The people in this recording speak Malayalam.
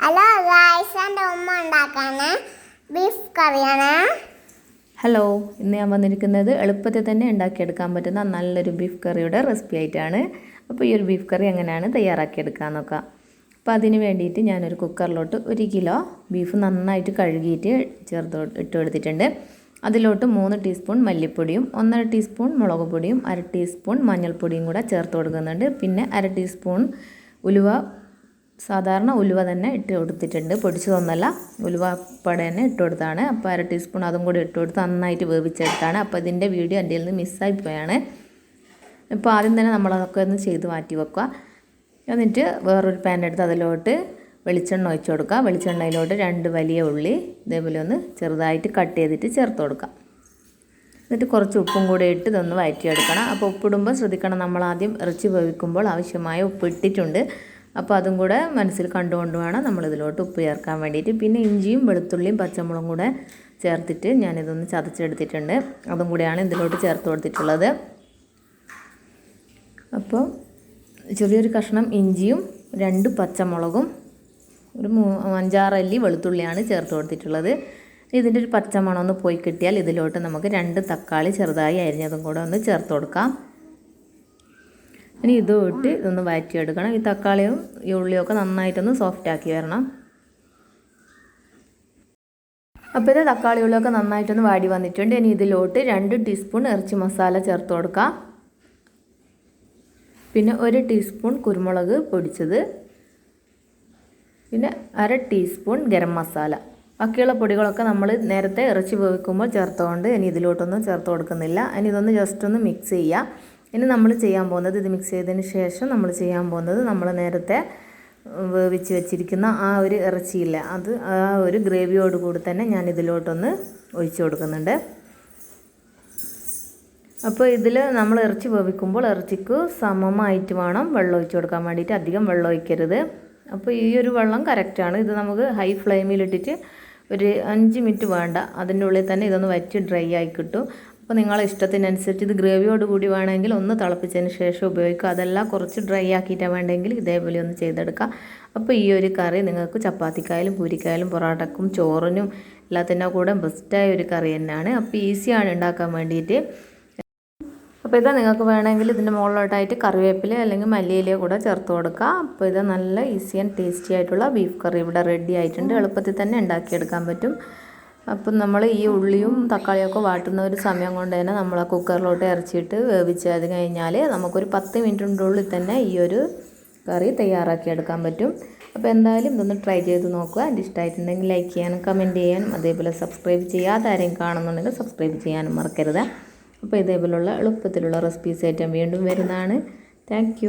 ഹലോ ഗായ്സ്, എൻ്റെ ഉമ്മ ഉണ്ടാക്കാണ് ബീഫ് കറിയാണ്. ഹലോ, ഇന്ന് ഞാൻ വന്നിരിക്കുന്നത് എളുപ്പത്തിൽ തന്നെ ഉണ്ടാക്കിയെടുക്കാൻ പറ്റുന്ന നല്ലൊരു ബീഫ് കറിയുടെ റെസിപ്പി ആയിട്ടാണ്. അപ്പോൾ ഈ ഒരു ബീഫ് കറി എങ്ങനെയാണ് തയ്യാറാക്കിയെടുക്കാൻ നോക്കാം. അപ്പോൾ അതിന് വേണ്ടിയിട്ട് ഞാനൊരു കുക്കറിലോട്ട് 1 കിലോ ബീഫ് നന്നായിട്ട് കഴുകിയിട്ട് ഇട്ട് കൊടുത്തിട്ടുണ്ട്. അതിലോട്ട് 3 ടീസ്പൂൺ മല്ലിപ്പൊടിയും 1.5 ടീസ്പൂൺ മുളക് പൊടിയും 1/2 ടീസ്പൂൺ മഞ്ഞൾപ്പൊടിയും കൂടെ ചേർത്ത് കൊടുക്കുന്നുണ്ട്. പിന്നെ 1/2 ടീസ്പൂൺ ഉലുവ, സാധാരണ ഉലുവ തന്നെ ഇട്ട് കൊടുത്തിട്ടുണ്ട്, പൊടിച്ചതൊന്നല്ല, ഉലുവ പട തന്നെ ഇട്ട് കൊടുത്താണ്. അപ്പോൾ 1/2 ടീസ്പൂൺ അതും കൂടി ഇട്ട് കൊടുത്ത് നന്നായിട്ട് വേവിച്ചെടുത്താണ്. അപ്പോൾ ഇതിൻ്റെ വീഡിയോ എൻ്റെ നിന്ന് മിസ്സായിപ്പോയാണ്. ഇപ്പോൾ ആദ്യം തന്നെ നമ്മളതൊക്കെ ഒന്ന് ചെയ്ത് മാറ്റി വെക്കുക. എന്നിട്ട് വേറൊരു പാൻ എടുത്ത് അതിലോട്ട് വെളിച്ചെണ്ണ ഒഴിച്ച് കൊടുക്കുക. വെളിച്ചെണ്ണയിലോട്ട് 2 വലിയ ഉള്ളി ഇതേപോലെ ഒന്ന് ചെറുതായിട്ട് കട്ട് ചെയ്തിട്ട് ചേർത്ത് കൊടുക്കുക. എന്നിട്ട് കുറച്ച് ഉപ്പും കൂടി ഇട്ട് ഇതൊന്ന് വഴറ്റിയെടുക്കണം. അപ്പോൾ ഉപ്പിടുമ്പോൾ ശ്രദ്ധിക്കണം, നമ്മൾ ആദ്യം ഇറച്ചി വേവിക്കുമ്പോൾ ആവശ്യമായ ഉപ്പ് ഇട്ടിട്ടുണ്ട്. അപ്പോൾ അതും കൂടെ മനസ്സിൽ കണ്ടുകൊണ്ട് വേണം നമ്മളിതിലോട്ട് ഉപ്പ് ചേർക്കാൻ വേണ്ടിയിട്ട്. പിന്നെ ഇഞ്ചിയും വെളുത്തുള്ളിയും പച്ചമുളകും കൂടെ ചേർത്തിട്ട് ഞാനിതൊന്ന് ചതച്ചെടുത്തിട്ടുണ്ട്. അതും കൂടിയാണ് ഇതിലോട്ട് ചേർത്ത് കൊടുത്തിട്ടുള്ളത്. അപ്പോൾ ചെറിയൊരു കഷ്ണം ഇഞ്ചിയും 2 പച്ചമുളകും ഒരു 5-6 അല്ലി വെളുത്തുള്ളിയാണ് ചേർത്ത് കൊടുത്തിട്ടുള്ളത്. ഇതിൻ്റെ ഒരു പച്ചമണം ഒന്ന് പോയി കിട്ടിയാൽ ഇതിലോട്ട് നമുക്ക് 2 തക്കാളി ചെറുതായി അരിഞ്ഞതും കൂടെ ഒന്ന് ചേർത്ത് കൊടുക്കാം. ഇനി ഇട്ട് ഇതൊന്ന് വഴറ്റിയെടുക്കണം. ഈ തക്കാളിയും ഈ ഉള്ളിയൊക്കെ നന്നായിട്ടൊന്ന് സോഫ്റ്റാക്കി വരണം. അപ്പോൾ ഇത് തക്കാളി ഉള്ളിയൊക്കെ നന്നായിട്ടൊന്ന് വാടി വന്നിട്ടുണ്ട്. ഇനി ഇതിലോട്ട് 2 ടീസ്പൂൺ ഇറച്ചി മസാല ചേർത്ത് കൊടുക്കാം. പിന്നെ 1 ടീസ്പൂൺ കുരുമുളക് പൊടിച്ചത്, പിന്നെ 1/2 ടീസ്പൂൺ ഗരം മസാല. ബാക്കിയുള്ള പൊടികളൊക്കെ നമ്മൾ നേരത്തെ ഇറച്ചി വേവിക്കുമ്പോൾ ചേർത്തുകൊണ്ട് ഇനി ഇതിലോട്ടൊന്നും ചേർത്ത് കൊടുക്കുന്നില്ല. ഇനി ഇതൊന്ന് ജസ്റ്റ് ഒന്ന് മിക്സ് ചെയ്യുക. ഇനി നമ്മൾ ചെയ്യാൻ പോകുന്നത്, ഇത് മിക്സ് ചെയ്തതിന് ശേഷം നമ്മൾ ചെയ്യാൻ പോകുന്നത്, നമ്മൾ നേരത്തെ വേവിച്ച് വെച്ചിരിക്കുന്ന ആ ഒരു ഇറച്ചിയില്ല, അത് ആ ഒരു ഗ്രേവിയോട് കൂടി തന്നെ ഞാൻ ഇതിലോട്ടൊന്ന് ഒഴിച്ച് കൊടുക്കുന്നുണ്ട്. അപ്പോൾ ഇതിൽ നമ്മൾ ഇറച്ചി വേവിക്കുമ്പോൾ ഇറച്ചിക്ക് സമമായിട്ട് വേണം വെള്ളം ഒഴിച്ച് കൊടുക്കാൻ വേണ്ടിയിട്ട്, അധികം വെള്ളം ഒഴിക്കരുത്. അപ്പോൾ ഈ ഒരു വെള്ളം കറക്റ്റാണ്. ഇത് നമുക്ക് ഹൈ ഫ്ലെയിമിലിട്ടിട്ട് ഒരു 5 മിനിറ്റ് വേണ്ട, അതിൻ്റെ ഉള്ളിൽ തന്നെ ഇതൊന്ന് വറ്റി ഡ്രൈ ആയി കിട്ടും. അപ്പോൾ നിങ്ങളെ ഇഷ്ടത്തിനനുസരിച്ച് ഇത് ഗ്രേവിയോട് കൂടി വേണമെങ്കിൽ ഒന്ന് തിളപ്പിച്ചതിന് ശേഷം ഉപയോഗിക്കുക. അതെല്ലാം കുറച്ച് ഡ്രൈ ആക്കിയിട്ടാണ് വേണ്ടെങ്കിൽ ഇതേപോലെ ഒന്ന് ചെയ്തെടുക്കുക. അപ്പോൾ ഈ ഒരു കറി നിങ്ങൾക്ക് ചപ്പാത്തിക്കായാലും പൂരിക്കായാലും പൊറോട്ടക്കും ചോറിനും എല്ലാത്തിൻ്റെ കൂടെ ബെസ്റ്റായ ഒരു കറി തന്നെയാണ്. അപ്പോൾ ഈസിയാണ് ഉണ്ടാക്കാൻ വേണ്ടിയിട്ട്. അപ്പോൾ ഇത് നിങ്ങൾക്ക് വേണമെങ്കിൽ ഇതിൻ്റെ മുകളിലോട്ടായിട്ട് കറിവേപ്പില അല്ലെങ്കിൽ മല്ലിയില കൂടെ ചേർത്ത് കൊടുക്കുക. അപ്പോൾ ഇത് നല്ല ഈസി ആൻഡ് ടേസ്റ്റി ആയിട്ടുള്ള ബീഫ് കറി ഇവിടെ റെഡി ആയിട്ടുണ്ട്. എളുപ്പത്തിൽ തന്നെ ഉണ്ടാക്കിയെടുക്കാൻ പറ്റും. അപ്പം നമ്മൾ ഈ ഉള്ളിയും തക്കാളിയൊക്കെ വാട്ടുന്ന ഒരു സമയം കൊണ്ട് തന്നെ നമ്മൾ കുക്കറിലോട്ട് ഇറച്ചിയിട്ട് വേവിച്ചത് കഴിഞ്ഞാൽ നമുക്കൊരു 10 മിനിറ്റിൻ്റെ ഉള്ളിൽ തന്നെ ഈ ഒരു കറി തയ്യാറാക്കിയെടുക്കാൻ പറ്റും. അപ്പോൾ എന്തായാലും ഇതൊന്ന് ട്രൈ ചെയ്ത് നോക്കുക. എൻ്റെ ഇഷ്ടമായിട്ടുണ്ടെങ്കിൽ ലൈക്ക് ചെയ്യാനും കമൻറ്റ് ചെയ്യാനും അതേപോലെ സബ്സ്ക്രൈബ് ചെയ്യാതെ ആരെയും കാണുന്നുണ്ടെങ്കിൽ സബ്സ്ക്രൈബ് ചെയ്യാനും മറക്കരുത്. അപ്പോൾ ഇതേപോലുള്ള എളുപ്പത്തിലുള്ള റെസിപ്പീസ് ആയിട്ട് വീണ്ടും വരുന്നതാണ്. താങ്ക്